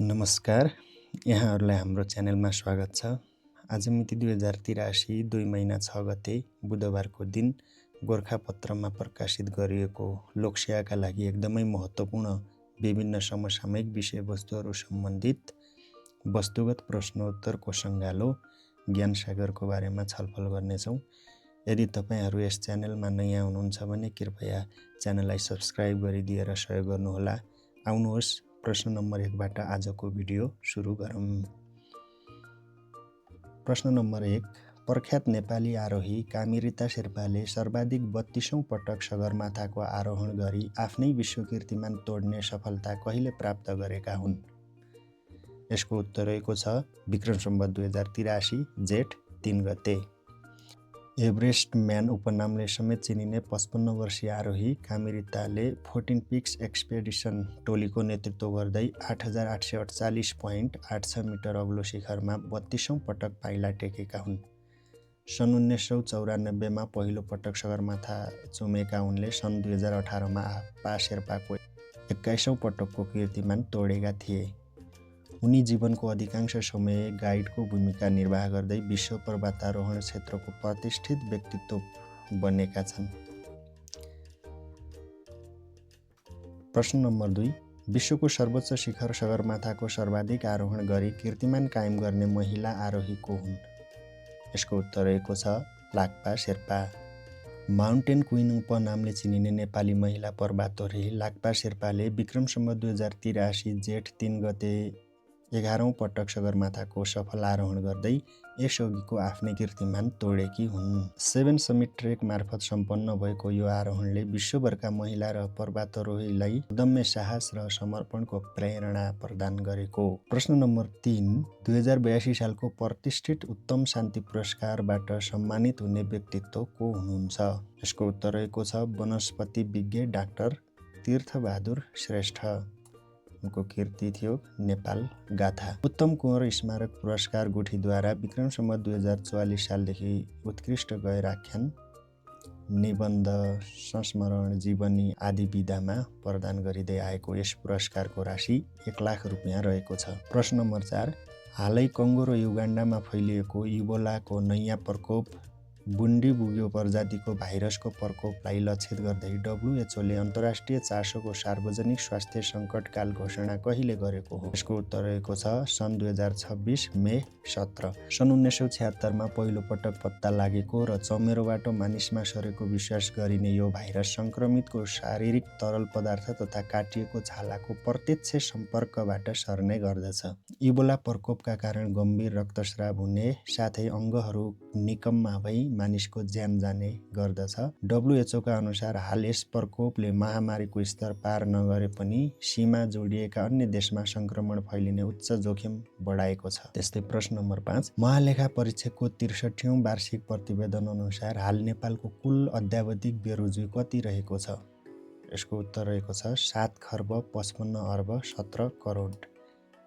नमस्कार, यहाँहरूलाई हाम्रो च्यानलमा स्वागत छ। आज मिति 2083 2 महिना 6 गते बुधबारको दिन गोरखापत्रमा प्रकाशित गरिएको लोकसेवाका लागि एकदमै महत्त्वपूर्ण विभिन्न समसामयिक विषयवस्तुहरू सम्बन्धित वस्तुगत प्रश्नोत्तरको सङ्गालो ज्ञानसागरको बारेमा छलफल गर्नेछौँ। यदि तपाईहरू यस च्यानलमा नयाँ हुनुहुन्छ भने कृपया च्यानललाई सब्स्क्राइब गरिदिएर सहयोग गर्नुहोला। आउनुहोस् प्रश्न नम्बर 1 बाट आजको भिडियो सुरु गरौँ। प्रश्न नम्बर 1, प्रख्यात नेपाली आरोही कामिरीता शेर्पाले सर्वाधिक 32औं पटक सगरमाथाको आरोहण गरी आफ्नै विश्व कीर्तिमान तोड्ने सफलता कहिले प्राप्त गरेका हुन्? यसको उत्तर रहेको छ विक्रम सम्वत 2083 जेठ 3 गते। एभरेस्ट म्यान उपनामले समेत चिनिने 55 वर्षीय आरोही कामिरीताले 14 पिक्स एक्सपेडिसन टोलीको नेतृत्व गर्दै 8848.86 मिटर अग्लो शिखरमा 32औं पटक पाइला टेकेका हुन्। सन् 1994 मा पहिलो पटक सगरमाथा चुमेका उनले सन् 2018 मा पा शेर्पाको 21औं पटकको कीर्तिमान तोडेका थिए। उनी जीवनको अधिकांश समय गाइडको भूमिका निर्वाह गर्दै विश्व पर्वतारोहण क्षेत्रको प्रतिष्ठित व्यक्तित्व बनेका छन्। प्रश्न नम्बर 2, विश्वको सर्वोच्च शिखर सगरमाथाको सर्वाधिक आरोहण गरी कीर्तिमान कायम गर्ने महिला आरोही को हुन्? यसको उत्तर रहेको छ लाक्पा शेर्पा। माउन्टेन क्वीन उपनामले चिनिने नेपाली महिला पर्वतारोही लाक्पा शेर्पाले विक्रम सम्वत 2083 जेठ 3 गते 11औं पटक सगरमाथाको सफल आरोहण गर्दै यसअघिको आफ्नै कीर्तिमान तोडेकी हुन्। 7 समिट ट्रेक मार्फत सम्पन्न भएको यो आरोहणले विश्वभरका महिला र पर्वतारोहीलाई अदम्य साहस र समर्पणको प्रेरणा प्रदान गरेको। प्रश्न नम्बर 3, 2082 सालको प्रतिष्ठित उत्तम शान्ति पुरस्कारबाट सम्मानित हुने व्यक्तित्व को हुनुहुन्छ? यसको उत्तर रहेको छ वनस्पति विज्ञ डाक्टर तीर्थबहादुर श्रेष्ठ। उनको कीर्ति थियो नेपाल गाथा। उत्तम कुँवर स्मारक पुरस्कार गुठीद्वारा विक्रम सम्वत 2044 सालदेखि उत्कृष्ट गैर आख्यान, निबन्ध, संस्मरण, जीवनी आदि विधामा प्रदान गरिँदै आएको यस पुरस्कारको राशि 1 लाख रुपियाँ रहेको छ। प्रश्न नम्बर 4, हालै कङ्गो र युगान्डामा फैलिएको इबोलाको नयाँ प्रकोप बुन्डीबुग्यो प्रजातिको भाइरसको प्रकोपलाई लक्षित गर्दै डब्ल्युएचओले अन्तर्राष्ट्रिय चासोको सार्वजनिक स्वास्थ्य सङ्कटकाल घोषणा कहिले गरेको हो? यसको उत्तर रहेको छ सन् 2026 मे 17। सन् 1976 मा पहिलो पटक पत्ता लागेको र चमेरोबाट मानिसमा सरेको विश्वास गरिने यो भाइरस सङ्क्रमितको शारीरिक तरल पदार्थ तथा काटिएको छालाको प्रत्यक्ष सम्पर्कबाट सर्ने गर्दछ। इबोला प्रकोपका कारण गम्भीर रक्तस्राव हुने साथै अङ्गहरू निकम्मा भई मानिसको ज्यान जाने गर्दछ। डब्ल्युएचओका अनुसार हाल यस प्रकोपले महामारीको स्तर पार नगरे पनि सीमा जोडिएका अन्य देशमा संक्रमण फैलिने उच्च जोखिम बढाएको छ। त्यस्तै प्रश्न नम्बर 5, महालेखा परीक्षकको 63औं वार्षिक प्रतिवेदन अनुसार हाल नेपालको कुल अद्यावधिक बेरोजगारी कति रहेको छ? यसको उत्तर रहेको छ 7 खर्ब 55 अर्ब 17 करोड।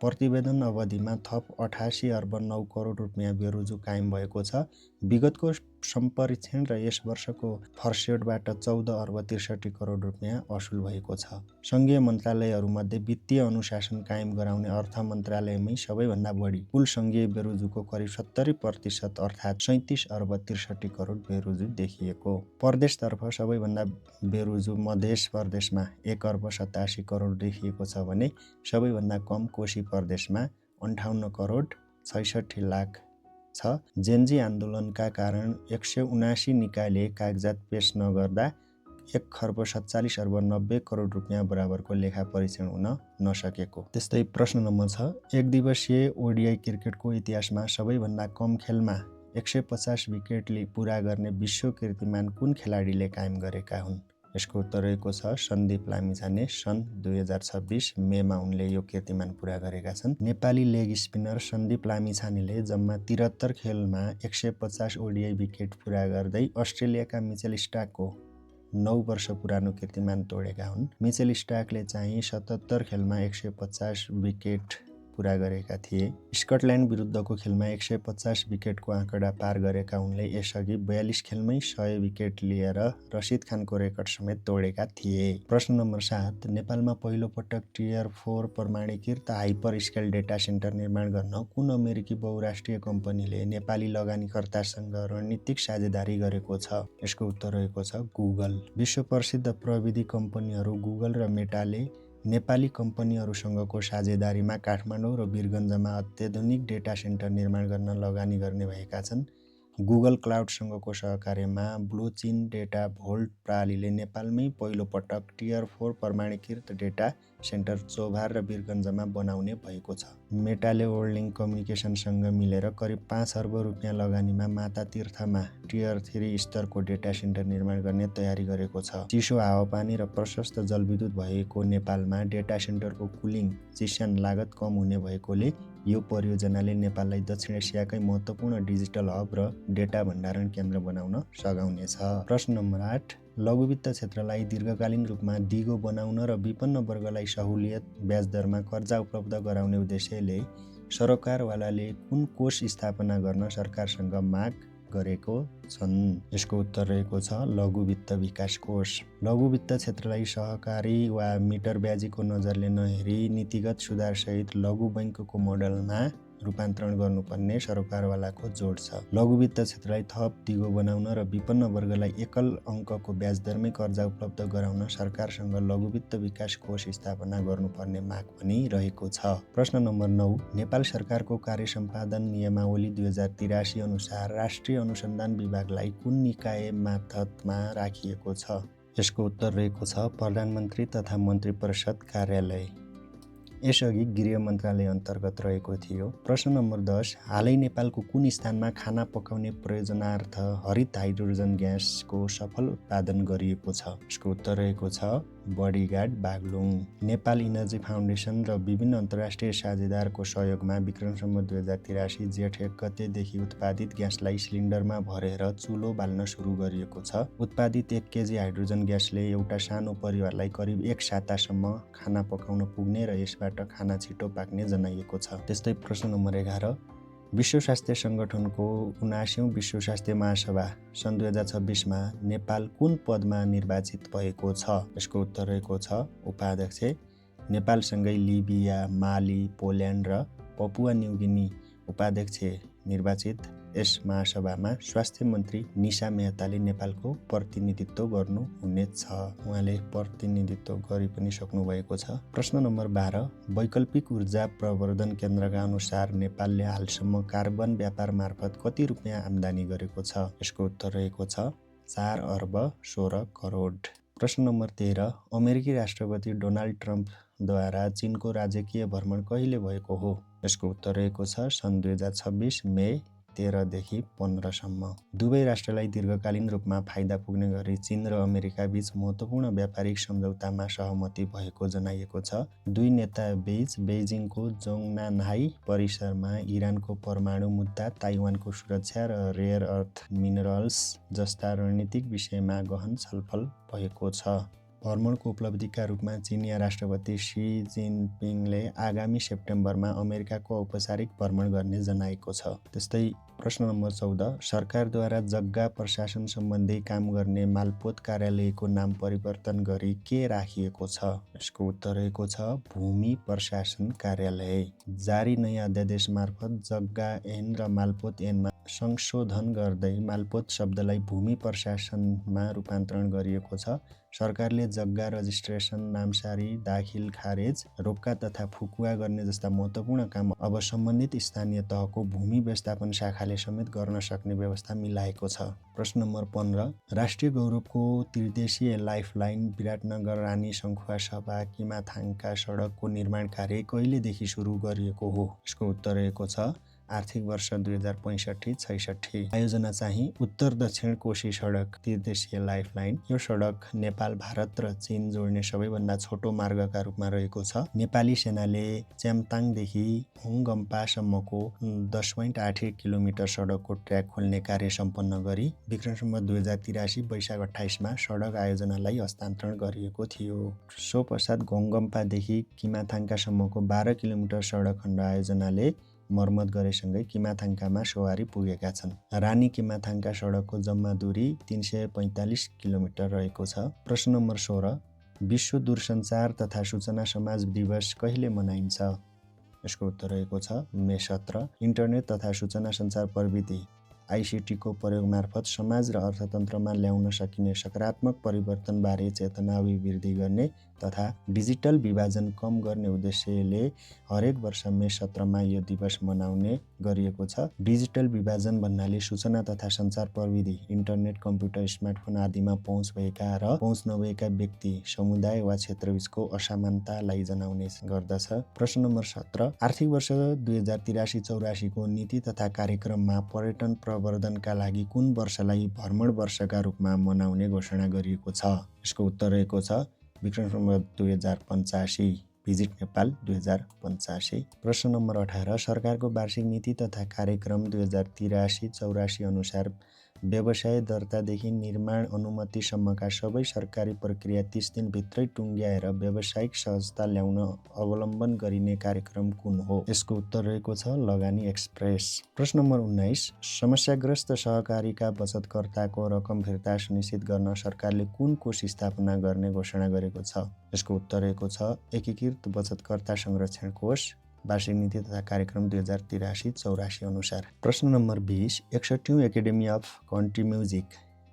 प्रतिवेदन अवधिमा थप 88 अर्ब 9 करोड रुपियाँ बेरोजु कायम भएको छ। विगतको सम्परीक्षण र यस वर्षको फर्सेटबाट 14 अर्ब 63 करोड रुपियाँ असुल भएको छ। सङ्घीय मन्त्रालयहरूमध्ये वित्तीय अनुशासन कायम गराउने अर्थ मन्त्रालयमै सबैभन्दा बढी कुल सङ्घीय बेरोजुको करिब 70% अर्थात् 37 अर्ब 63 करोड बेरोजु देखिएको। प्रदेशतर्फ सबैभन्दा बेरोजु मध्य प्रदेशमा 1 अर्ब 87 करोड देखिएको छ भने सबैभन्दा कम कोशी प्रदेशमा 58 करोड 66 लाख छ। जेन्जी आन्दोलनका कारण 179 निकायले कागजात पेश नगर्दा 1 खर्ब 47 अर्ब 90 करोड रुपियाँ बराबरको लेखा परीक्षण हुन नसकेको। त्यस्तै प्रश्न नम्बर 6, एक दिवसीय ओडिआई क्रिकेटको इतिहासमा सबैभन्दा कम खेलमा 150 विकेटले पुरा गर्ने विश्व कीर्तिमान कुन खेलाडीले कायम गरेका हुन्? यसको उत्तर रहेको छ सन्दीप लामिछाने। सन् 2026 मेमा उनले यो कीर्तिमान पुरा गरेका छन्। नेपाली लेग स्पिनर सन्दीप लामिछानेले जम्मा 73 खेलमा 150 ओडिआई विकेट पुरा गर्दै अस्ट्रेलियाका मिचेल स्टार्कको 9 वर्ष पुरानो कीर्तिमान तोडेका हुन्। मिचेल स्टार्कले चाहिँ 77 खेलमा 150 विकेट पुरा गरेका थिए। स्कटल्यान्ड विरुद्धको खेलमा 150 विकेटको आँकडा पार गरेका उनले यसअघि 42 खेलमै 100 विकेट लिएर रसिद खानको रेकर्ड समेत तोडेका थिए। प्रश्न नम्बर 7, नेपालमा पहिलो पटक टियर 4 प्रमाणीकृत हाइपर स्केल डेटा सेन्टर निर्माण गर्न कुन अमेरिकी बहुराष्ट्रिय कम्पनीले नेपाली लगानीकर्तासँग रणनीतिक साझेदारी गरेको छ? यसको उत्तर रहेको छ गुगल। विश्व प्रसिद्ध प्रविधि कम्पनीहरू गुगल र मेटाले नेपाली कम्पनीहरूसँगको साझेदारीमा काठमाडौँ र वीरगञ्जमा अत्याधुनिक डेटा सेन्टर निर्माण गर्न लगानी गर्ने भएका छन्। गुगल क्लाउडसँगको सहकार्यमा ब्लुचिन डेटा भोल्ट प्रणालीले नेपालमै पहिलो पटक टियर 4 प्रमाणीकृत डेटा सेन्टर चोभार र वीरगञ्जमा बनाउने भएको छ। मेटाले वर्ल्डलिङ्क कम्युनिकेसनसँग मिलेर करिब 5 अर्ब रुपियाँ लगानीमा माता तीर्थमा टियर 3 स्तरको डेटा सेन्टर निर्माण गर्ने तयारी गरेको छ। चिसो हावापानी र प्रशस्त जलविद्युत भएको नेपालमा डेटा सेन्टरको कुलिङ चिस्यान लागत कम हुने भएकोले यो परियोजनाले नेपाललाई दक्षिण एसियाकै महत्त्वपूर्ण डिजिटल हब र डेटा भण्डारण केन्द्र बनाउन सघाउनेछ। प्रश्न नम्बर 8, लघुवित्त क्षेत्रलाई दीर्घकालीन रूपमा दिगो बनाउन र विपन्न वर्गलाई सहुलियत ब्याज दरमा कर्जा उपलब्ध गराउने उद्देश्यले सरकारवालाले कुन कोष स्थापना गर्न सरकारसँग माग गरेको छन्? यसको उत्तर रहेको छ लघुवित्त विकास कोष। लघुवित्त क्षेत्रलाई सहकारी वा मिटर ब्याजीको नजरले नहेरी नीतिगत सुधारसहित लघु बैङ्कको मोडलमा रूपान्तरण गर्नुपर्ने सरकारवालाको जोड छ। लघुवित्त क्षेत्रलाई थप दिगो बनाउन र विपन्न वर्गलाई एकल अङ्कको ब्याज दरमै कर्जा उपलब्ध गराउन सरकारसँग लघुवित्त विकास कोष स्थापना गर्नुपर्ने माग पनि रहेको छ। प्रश्न नम्बर 9, नेपाल सरकारको कार्यसम्पादन नियमावली 2083 अनुसार राष्ट्रिय अनुसन्धान विभागलाई कुन निकाय मातहतमा राखिएको छ? यसको उत्तर रहेको छ प्रधानमन्त्री तथा मन्त्री परिषद कार्यालय। यसअघि गृह मन्त्रालय अन्तर्गत रहेको थियो। प्रश्न नम्बर 10, हालै नेपालको कुन स्थानमा खाना पकाउने प्रयोजनार्थ हरित हाइड्रोजन ग्यासको सफल उत्पादन गरिएको छ? यसको उत्तर रहेको छ बडीगाड बागलुङ। नेपाल इनर्जी फाउन्डेसन र विभिन्न अन्तर्राष्ट्रिय साझेदारको सहयोगमा विक्रम सम्वत 2083 जेठ 1 गतेदेखि उत्पादित ग्यासलाई सिलिन्डरमा भरेर चुलो बाल्न सुरु गरिएको छ। उत्पादित 1 केजी हाइड्रोजन ग्यासले एउटा सानो परिवारलाई करिब 1 सातासम्म खाना पकाउन पुग्ने र यसबाट खाना छिटो पाक्ने जनाइएको छ। त्यस्तै प्रश्न नम्बर 11, विश्व स्वास्थ्य सङ्गठनको 79औं विश्व स्वास्थ्य महासभा सन् 2026 मा नेपाल कुन पदमा निर्वाचित भएको छ? यसको उत्तर रहेको छ उपाध्यक्ष। नेपालसँगै लिबिया, माली, पोल्यान्ड र पपुवा न्युगिनी उपाध्यक्ष निर्वाचित यस महासभामा स्वास्थ्य मन्त्री निशा मेहताले नेपालको प्रतिनिधित्व गर्नुहुनेछ। उहाँले प्रतिनिधित्व गरि पनि सक्नुभएको छ। प्रश्न नम्बर 12, वैकल्पिक ऊर्जा प्रवर्धन केन्द्रका अनुसार नेपालले हालसम्म कार्बन व्यापार मार्फत कति रुपियाँ आम्दानी गरेको छ? यसको उत्तर रहेको छ 4 अर्ब 16 करोड। प्रश्न नम्बर 13, अमेरिकी राष्ट्रपति डोनाल्ड ट्रम्पद्वारा चीनको राजकीय भ्रमण कहिले भएको हो? यसको उत्तर रहेको छ सन् 2026 मे 13 देखि 15 सम्म। दुवै राष्ट्रलाई दीर्घकालीन रूपमा फाइदा पुग्ने गरी चीन र अमेरिका बीच महत्त्वपूर्ण व्यापारिक सम्झौतामा सहमति भएको जनाइएको छ। दुई नेता बीच बेइजिङको जोङनानहाई परिसरमा इरानको परमाणु मुद्दा, ताइवानको सुरक्षा र रेयर अर्थ मिनरल्स जस्ता रणनीतिक विषयमा गहन छलफल भएको छ। भ्रमणको उपलब्धिका रूपमा चिनिया राष्ट्रपति सी जिनपिङले आगामी सेप्टेम्बरमा अमेरिकाको औपचारिक भ्रमण गर्ने जनाएको छ। त्यस्तै प्रश्न नम्बर 14, सरकारद्वारा जग्गा प्रशासन सम्बन्धी काम गर्ने मालपोत कार्यालयको नाम परिवर्तन गरी के राखिएको छ? यसको उत्तर रहेको छ भूमि प्रशासन कार्यालय। जारी नयाँ अध्यादेश मार्फत जग्गा ऐन र मालपोत ऐनमा संशोधन गर्दै मालपोत शब्दलाई भूमि प्रशासनमा रूपान्तरण गरिएको छ। सरकारले जग्गा रजिस्ट्रेसन, नामसारी, दाखिल खारेज, रोक्का तथा फुकुवा गर्ने जस्ता महत्त्वपूर्ण काम अब सम्बन्धित स्थानीय तहको भूमि व्यवस्थापन शाखाले समेत गर्न सक्ने व्यवस्था मिलाएको छ। प्रश्न नम्बर 15, राष्ट्रिय गौरवको त्रिदेशीय लाइफलाइन विराटनगर रानी सङ्खुवा सभा किमाथाङका सडकको निर्माण कार्य कहिलेदेखि सुरु गरिएको हो? यसको उत्तर रहेको छ आर्थिक वर्ष 2065-66। आयोजना चाहिँ उत्तर दक्षिण कोशी सडक त्रिदेशीय लाइफलाइन। यो सडक नेपाल, भारत र चीन जोड्ने सबैभन्दा छोटो मार्गका रूपमा रहेको छ। नेपाली सेनाले च्याम्ताङदेखि होङगम्पासम्मको 10.8 किलोमिटर सडकको ट्र्याक खोल्ने कार्य सम्पन्न गरी विक्रम सम्वत 2083 वैशाख 28मा सडक आयोजनालाई हस्तान्तरण गरिएको थियो। सो पश्चात होङगम्पादेखि किमाथाङकासम्मको 12 किलोमिटर सडक खण्ड आयोजनाले मर्मत गरेसँगै किमाथाङकामा सवारी पुगेका छन्। रानी किमाथाङका सडकको जम्मा दूरी 345 किलोमिटर रहेको छ। प्रश्न नम्बर 16, विश्व दूरसञ्चार तथा सूचना समाज दिवस कहिले मनाइन्छ? यसको उत्तर रहेको छ मे 17। इन्टरनेट तथा सूचना सञ्चार प्रविधि ICT को प्रयोग मार्फत समाज र अर्थतन्त्रमा ल्याउन सकिने सकारात्मक परिवर्तनबारे चेतना अभिवृद्धि गर्ने तथा डिजिटल विभाजन कम गर्ने उद्देश्यले हरेक वर्ष मे 17मा यो दिवस मनाउने गरिएको छ। डिजिटल विभाजन भन्नाले सूचना तथा सञ्चार प्रविधि, इन्टरनेट, कम्प्युटर, स्मार्टफोन आदिमा पहुँच भएका र पहुँच नभएका व्यक्ति, समुदाय वा क्षेत्रबीचको असमानतालाई जनाउने गर्दछ। प्रश्न नम्बर 17, आर्थिक वर्ष 2083-84 को नीति तथा कार्यक्रममा पर्यटन प्रवर्धनका लागि कुन वर्षलाई भ्रमण वर्षका रूपमा मनाउने घोषणा गरिएको छ? यसको उत्तर रहेको छ विक्रम सम्वत 2085, भिजिट नेपाल 2085। प्रश्न नम्बर 18, सरकारको वार्षिक नीति तथा कार्यक्रम 2083-84 अनुसार व्यवसाय दर्तादेखि निर्माण अनुमतिसम्मका सबै सरकारी प्रक्रिया 30 दिनभित्रै टुङ्ग्याएर व्यावसायिक सहजता ल्याउन अवलम्बन गरिने कार्यक्रम कुन हो? यसको उत्तर रहेको छ लगानी एक्सप्रेस। प्रश्न नम्बर 19, समस्याग्रस्त सहकारीका बचतकर्ताको रकम फिर्ता सुनिश्चित गर्न सरकारले कुन कोष स्थापना गर्ने घोषणा गरेको छ? यसको उत्तर रहेको छ एकीकृत बचतकर्ता संरक्षण कोष, वार्षिक नीति तथा कार्यक्रम 2083-84 अनुसार। प्रश्न नम्बर 20, 61औं academy of country music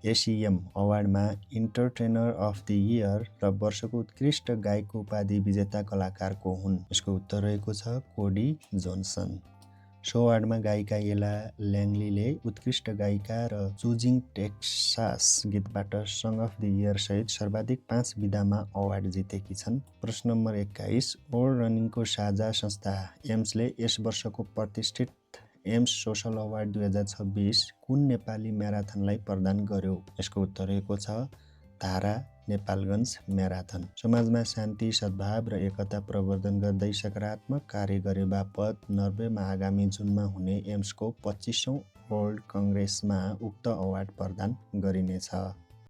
ACM अवार्डमा इन्टरटेनर अफ द इयर र वर्षको उत्कृष्ट गायकको उपाधि विजेता कलाकार को हुन्? यसको उत्तर रहेको छ कोडी जोन्सन। सो अवार्डमा गायिका एला ल्याङ्गलीले उत्कृष्ट गायिका र चुजिङ टेक्सास गीतबाट सङ अफ द इयर सहित सर्वाधिक 5 विधामा अवार्ड जितेकी छन्। प्रश्न नम्बर 21, वर्ल्ड रनिङको साझा संस्था एम्सले यस वर्षको प्रतिष्ठित एम्स सोसल अवार्ड 2026 कुन नेपाली म्याराथनलाई प्रदान गर्यो? यसको उत्तर रहेको छ धारा नेपालगञ्ज म्याराथन। समाजमा शान्ति, सद्भाव र एकता प्रवर्धन गर्दै सकारात्मक कार्य गरे बापत नर्वेमा आगामी जुनमा हुने एम्सको 25औं वर्ल्ड कङ्ग्रेसमा उक्त अवार्ड प्रदान गरिनेछ।